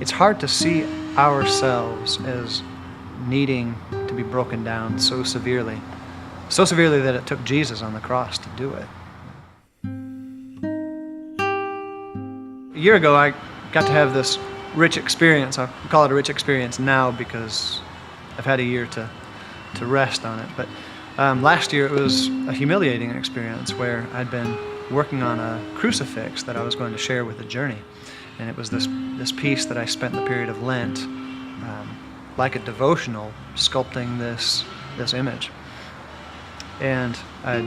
it's hard to see ourselves as needing to be broken down so severely that it took Jesus on the cross to do it. A year ago, I got to have this rich experience. I call it a rich experience now because I've had a year to rest on it. But last year, it was a humiliating experience where I'd been working on a crucifix that I was going to share with the journey. And it was this piece that I spent the period of Lent, like a devotional, sculpting this image. And I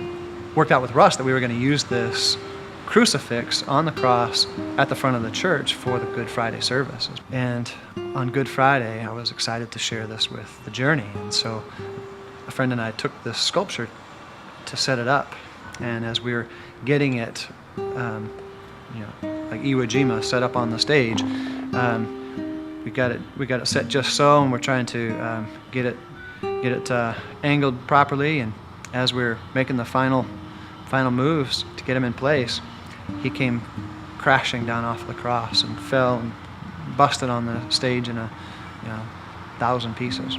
worked out with Russ that we were going to use this crucifix on the cross at the front of the church for the Good Friday services. And on Good Friday, I was excited to share this with the journey. And so a friend and I took this sculpture to set it up. And as we were getting it, like Iwo Jima set up on the stage, we got it set just so, and we're trying to get it angled properly. And as we were making the final moves to get him in place, he came crashing down off the cross and fell and busted on the stage in 1,000 pieces.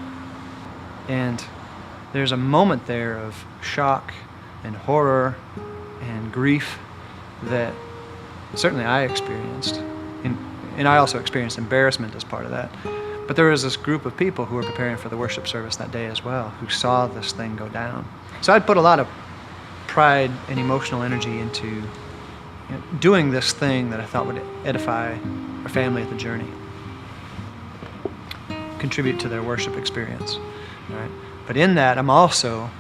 And there's a moment there of shock and horror and grief that certainly I experienced. And I also experienced embarrassment as part of that. But there was this group of people who were preparing for the worship service that day as well, who saw this thing go down. So I'd put a lot of pride and emotional energy into doing this thing that I thought would edify our family at the journey, contribute to their worship experience. Right? But in that, I'm also,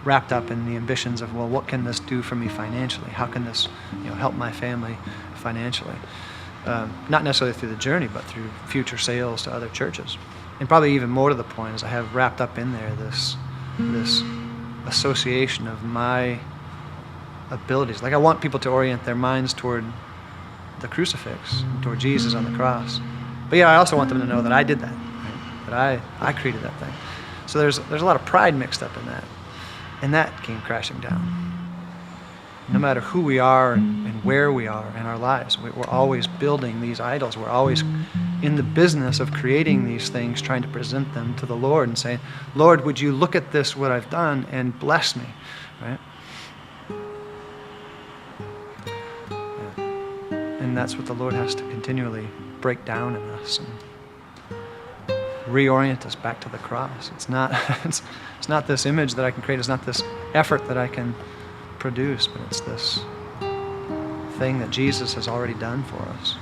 wrapped up in the ambitions of, well, what can this do for me financially? How can this, help my family financially? Not necessarily through the journey, but through future sales to other churches. And probably even more to the point is I have wrapped up in there this association of my abilities. Like I want people to orient their minds toward the crucifix, toward Jesus on the cross. But I also want them to know that I did that, right? That I created that thing. So there's a lot of pride mixed up in that. And that came crashing down. No matter who we are and where we are in our lives, we're always building these idols. We're always in the business of creating these things, trying to present them to the Lord and saying, Lord, would you look at this, what I've done, and bless me, right? And that's what the Lord has to continually break down in us and reorient us back to the cross. It's not it's not this image that I can create. It's not this effort that I can produce, but it's this thing that Jesus has already done for us.